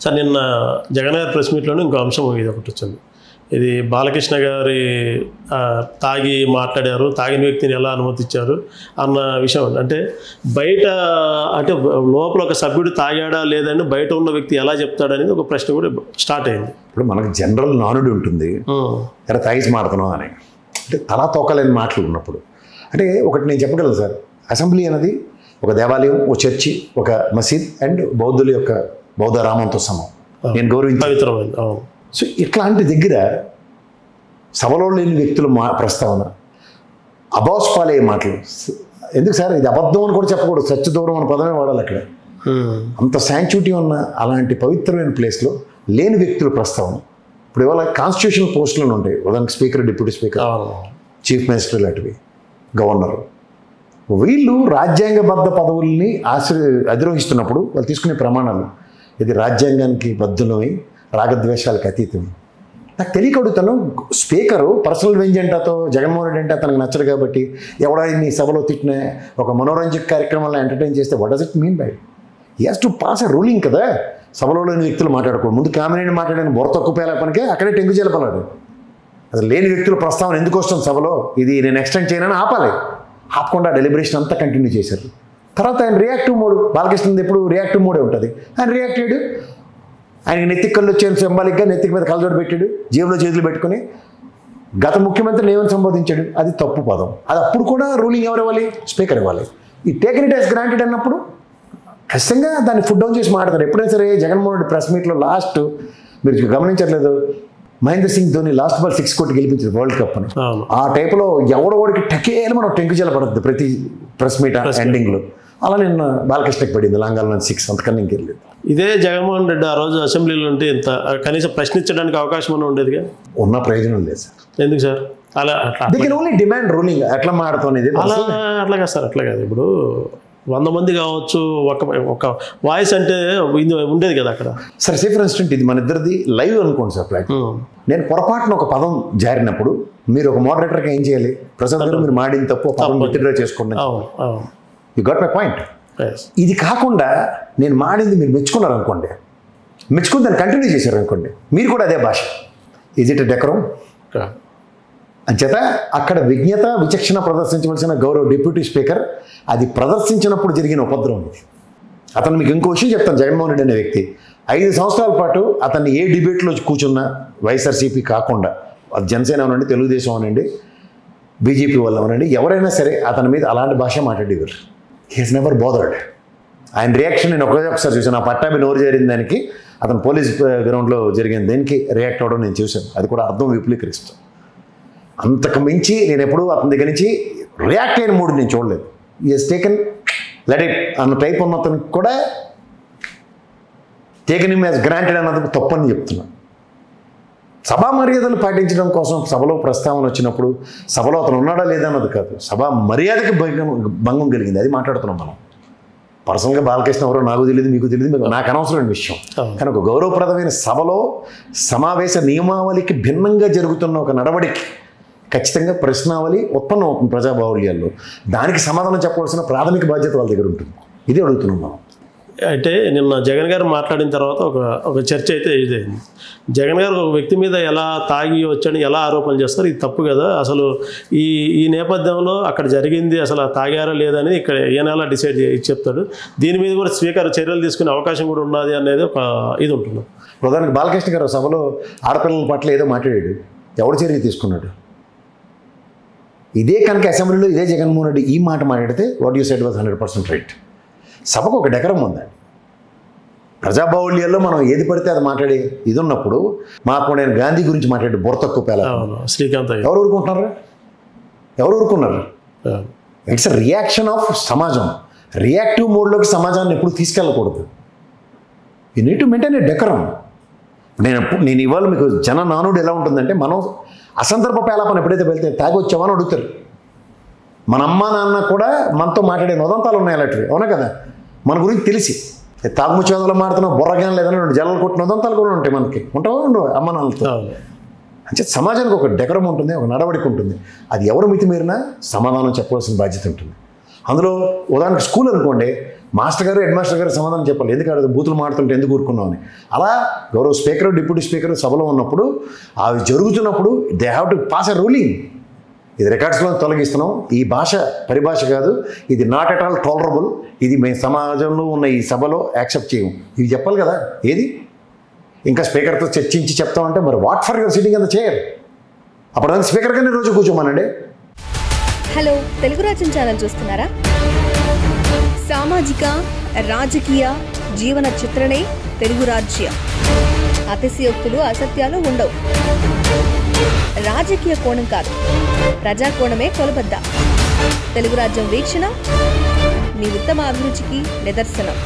Sir నిన్న జగన్ గారి press మీట్లోనే ఇంకో అంశం ఇది ఒకటి వచ్చింది. ఇది బాలకృష్ణ గారి తాగి మాట్లాడారు, తాగిన వ్యక్తిని ఎలా అనుమతించారు అన్న విషయం. అంటే బయట అంటే లోపల ఒక సభ్యుడు తాగాడా లేదని బయట ఉన్న వ్యక్తి ఎలా చెప్తాడనేది ఒక ప్రశ్న కూడా స్టార్ట్ అయింది. ఇప్పుడు మనకు జనరల్ నానుడి ఉంటుంది, ఎరా తాగిసి మాడుతున్నాం అని, అంటే తలా తోకలేని మాటలు ఉన్నప్పుడు. అంటే ఒకటి నేను చెప్పగలను సార్, అసెంబ్లీ అనేది ఒక దేవాలయం, ఒక చర్చి, ఒక మసీద్ అండ్ బౌద్ధుల యొక్క బౌద్ధ రామంతో సమం. నేను గౌరవించి పవిత్రమైంది. సో ఇట్లాంటి దగ్గర సభలో లేని వ్యక్తుల ప్రస్తావన, అబాస్పాలే మాటలు ఎందుకు సార్? ఇది అబద్ధం అని కూడా చెప్పకూడదు, సత్యదూరం అనే పదమే వాడాలి అక్కడ. అంత శాంక్చుటీ ఉన్న అలాంటి పవిత్రమైన ప్లేస్లో లేని వ్యక్తుల ప్రస్తావన. ఇప్పుడు ఇవాళ కాన్స్టిట్యూషనల్ పోస్టులను ఉంటాయి, ఉదాహరణకు speaker, deputy speaker, chief minister లాంటివి, గవర్నర్. వీళ్ళు రాజ్యాంగబద్ధ పదవుల్ని అధిరోహిస్తున్నప్పుడు వాళ్ళు తీసుకునే ప్రమాణాలు ఇది రాజ్యాంగానికి బద్దులమై రాగద్వేషాలకు అతీతం. నాకు తెలియక అడుగుతాను, స్పీకరు పర్సనల్ వెంజెంటాతో జగన్మోహన్ రెడ్డి అంటే అతనికి నచ్చదు కాబట్టి ఎవడైనా ఈ సభలో తిట్టిన ఒక మనోరంజక కార్యక్రమాలను ఎంటర్టైన్ చేస్తే what does it mean by? He has to pass a ruling కదా. సభలో లేని వ్యక్తులు మాట్లాడకూడదు. ముందు కామినేని మాట్లాడిన బొర తక్కువ పేలపనికే అక్కడే టెంగు చేలపలాడు. అసలు లేని వ్యక్తుల ప్రస్తావన ఎందుకు వస్తుంది సభలో, ఇది నేను ఎక్స్టెండ్ చేయనని ఆపాలి. ఆపకుండా డెలిబరేషన్ అంతా కంటిన్యూ చేశారు. తర్వాత ఆయన రియాక్టివ్ మోడ్, బాలకృష్ణది ఎప్పుడు రియాక్టివ్ మోడే ఉంటుంది. ఆయన రియాక్ట్ అయ్యాడు, ఆయన నెత్తికి కళ్ళు వచ్చాను సింబాలిక్గా నెత్తికి మీద కళ్ళజోడు పెట్టాడు, జేబులో చేతులు పెట్టుకుని గత ముఖ్యమంత్రిని ఏమని సంబోధించాడు. అది తప్పు పదం. అది అప్పుడు కూడా రూలింగ్ ఎవరు ఇవ్వాలి? స్పీకర్ ఇవ్వాలి. ఈ టేకెన్ ఇట్ యాజ్ గ్రాంటెడ్ అన్నప్పుడు ఖచ్చితంగా దాన్ని ఫుడ్ డౌన్ చేసి మాట్లాడతారు. ఎప్పుడైనా సరే జగన్మోహన్ రెడ్డి ప్రెస్ మీట్లో లాస్ట్ మీరు గమనించట్లేదు, మహేంద్ర సింగ్ ధోని లాస్ట్ బాల్ 6 కొట్టి గెలిపించారు వరల్డ్ కప్ అని. ఆ టైప్లో ఎవడోడికి టకేలు మనం టెంకుజల పడుతుంది ప్రతి ప్రెస్ మీట్ ఎండింగ్లో. అలా నిన్న బాలకృష్ణకి పడింది లాంగాల 6, అంతకన్నా ఇంకెళ్ళలేదు. ఇదే జగన్మోహన్ రెడ్డి ఆ రోజు అసెంబ్లీలో ఉంటే ఇంత కనీసం ప్రశ్నించడానికి అవకాశం అన్న ఉండేదిగా. ఉన్న ప్రయోజనం లేదు సార్. ఎందుకు సార్? అలా ఓన్లీ డిమాండ్ రూలింగ్ ఎట్లా మాడుతున్నది అట్లా కాదు సార్, అట్లా కాదు. ఇప్పుడు 100 మంది కావచ్చు, ఒక వాయిస్ అంటే ఉండేది కదా అక్కడ. సార్ సే ఫర్ ఇన్స్టెంట్ ఇది మన ఇద్దరిది లైవ్ అనుకోండి సార్ ప్లాట్ఫామ్. నేను పొరపాటున ఒక పదం జారినప్పుడు మీరు ఒక మోడరేటర్గా ఏం చేయాలి? ప్రసాద్ గారు మీరు మాడిన తప్పు పదం విత్డ్రా చేసుకోండి. You got my point. ఇది కాకుండా నేను మాడింది మీరు మెచ్చుకున్నారు అనుకోండి, మెచ్చుకుని దాన్ని కంటిన్యూ చేశారు అనుకోండి, మీరు కూడా అదే భాష. Is it decorum? అంచేత అక్కడ విజ్ఞత విచక్షణ ప్రదర్శించవలసిన గౌరవ డిప్యూటీ స్పీకర్ అది ప్రదర్శించినప్పుడు జరిగిన ఉపద్రవం ఇది. అతను మీకు ఇంకో విషయం చెప్తాను. జగన్మోహన్ రెడ్డి అనే వ్యక్తి 5 సంవత్సరాల పాటు అతన్ని ఏ డిబేట్లో కూర్చున్నా వైఎస్ఆర్సీపీ కాకుండా, అది జనసేన అనండి, తెలుగుదేశం అనండి, బీజేపీ వల్ల అనండి, ఎవరైనా సరే అతని మీద అలాంటి భాష మాట్లాడేవారు. He has never bothered. ఆయన రియాక్షన్ నేను ఒకసారి చూసాను. ఆ పట్టాభి నోరు జరిగిన దానికి, అతను పోలీస్ గ్రౌండ్లో జరిగిన దానికి రియాక్ట్ అవ్వడం నేను చూశాను. అది కూడా అర్థం విపులీకరిస్తాం. అంతకు మించి నేను ఎప్పుడూ అతని దగ్గర నుంచి రియాక్ట్ అయిన మూడు నేను చూడలేదు. ఈ హెస్ టేకెన్ లెట్ ఇట్ అన్న టైప్ ఉన్న అతనికి కూడా టేకెన్ హిమ్ యాజ్ గ్రాంటెడ్ అన్నది తప్పని చెప్తున్నాను. సభా మర్యాదలు పాటించడం కోసం సభలో ప్రస్తావన వచ్చినప్పుడు సభలో అతను ఉన్నాడా లేదా అన్నది కాదు, సభా మర్యాదకి భంగం కలిగింది, అది మాట్లాడుతున్నాం మనం. పర్సనల్గా బాలకృష్ణ ఎవరో నాకు తెలియదు, మీకు తెలియదు, నాకు అనవసరమైన విషయం. కానీ ఒక గౌరవప్రదమైన సభలో సమావేశ నియమావళికి భిన్నంగా జరుగుతున్న ఒక నడవడికి ఖచ్చితంగా ప్రశ్నావళి ఉత్పన్నం అవుతుంది ప్రజాబాహుళ్యాల్లో. దానికి సమాధానం చెప్పవలసిన ప్రాథమిక బాధ్యత వాళ్ళ దగ్గర ఉంటుంది. ఇది అడుగుతున్నాం మనం. అయితే నిన్న జగన్ గారు మాట్లాడిన తర్వాత ఒక చర్చ అయితే ఇదైంది. జగన్ గారు ఒక వ్యక్తి మీద ఎలా తాగి వచ్చాడని ఎలా ఆరోపణలు చేస్తారు, ఇది తప్పు కదా. అసలు ఈ నేపథ్యంలో అక్కడ జరిగింది అసలు తాగారా లేదని ఇక్కడ ఈయన డిసైడ్ చెప్తాడు. దీని మీద కూడా స్పీకర్ చర్యలు తీసుకునే అవకాశం కూడా ఉన్నది అనేది ఒక ఇది ఉంటుంది. ప్రధానికి బాలకృష్ణ గారు సభలో ఆడపిల్లల పట్ల ఏదో మాట్లాడాడు, ఎవడు చర్య తీసుకున్నాడు? ఇదే కనుక అసెంబ్లీలో ఇదే జగన్మోహన్ రెడ్డి ఈ మాట మాట్లాడితే what you said was 100% right. సభకు ఒక డెకరం ఉందండి. ప్రజాబాహుళ్యాల్లో మనం ఏది పడితే అది మాట్లాడే ఇది ఉన్నప్పుడు మాకు నేను గాంధీ గురించి మాట్లాడి బొర తక్కువ పేల శ్రీకాంత్ ఎవరు ఊరుకుంటున్నారు? ఎవరు ఊరుకున్నారు? ఇట్స్ అ రియాక్షన్ ఆఫ్ సమాజం. రియాక్టివ్ మోడ్లోకి సమాజాన్ని ఎప్పుడు తీసుకెళ్ళకూడదు. You need to maintain a decorum. నేను ఇవాళ మీకు జన నానుడు ఎలా ఉంటుందంటే, మనం అసందర్భ పేలాపన ఎప్పుడైతే వెళ్తే తాగి వచ్చామని అడుగుతారు. మన అమ్మ నాన్న కూడా మనతో మాట్లాడే ఉదంతాలు ఉన్నాయి అలాంటివి, అవునా కదా? మన గురించి తెలిసి తాగుముచ్చేదలో మాడుతున్నాం, బుర్రగానం లేదని 2 జల్లలు కొట్టిన ఉదంతాలు కూడా ఉంటాయి మనకి, ఉంటావా ఉండవు అమ్మ నాన్నలతో. అంటే సమాజానికి ఒక డెకరం ఉంటుంది, ఒక నడవడిక ఉంటుంది. అది ఎవరు మితిమీరినా సమాధానం చెప్పవలసిన బాధ్యత ఉంటుంది. అందులో ఉదాహరణకు స్కూల్ అనుకోండి, మాస్టర్ గారు హెడ్ మాస్టర్ గారు సమాధానం చెప్పాలి, ఎందుకంటే బూతులు మాడుతుంటే ఎందుకు ఊరుకున్నాం అని. అలా గౌరవ స్పీకర్ డిప్యూటీ స్పీకర్ సభలో ఉన్నప్పుడు అవి జరుగుతున్నప్పుడు they have to pass a ruling. ఇది రికార్డ్స్లో తొలగిస్తున్నాం, ఈ భాష పరిభాష కాదు, ఇది నాట్ ఎట్ ఆల్ టాలరబుల్, ఇది మేము సమాజంలో ఉన్న ఈ సభలో యాక్సెప్ట్ చేయము, ఇవి చెప్పాలి కదా. ఏది ఇంకా స్పీకర్తో చర్చించి చెప్తామంటే మరి వాట్ ఫర్ యువర్ సిట్టింగ్ అంత చేయరు. అప్పుడు స్పీకర్ గారిని రోజు కూర్చోమనండి. హలో, తెలుగు రాజ్యం ఛానల్ చూస్తున్నారా? సామాజిక రాజకీయ జీవన చిత్రణే తెలుగు రాజ్యం. అతిశయోక్తులు అసత్యాలు ఉండవు. రాజకీయ కోణం కాదు, ప్రజా కోణమే కొలబద్ద. తెలుగు రాజ్యం వీక్షణ మీ ఉత్తమ అభిరుచికి నిదర్శనం.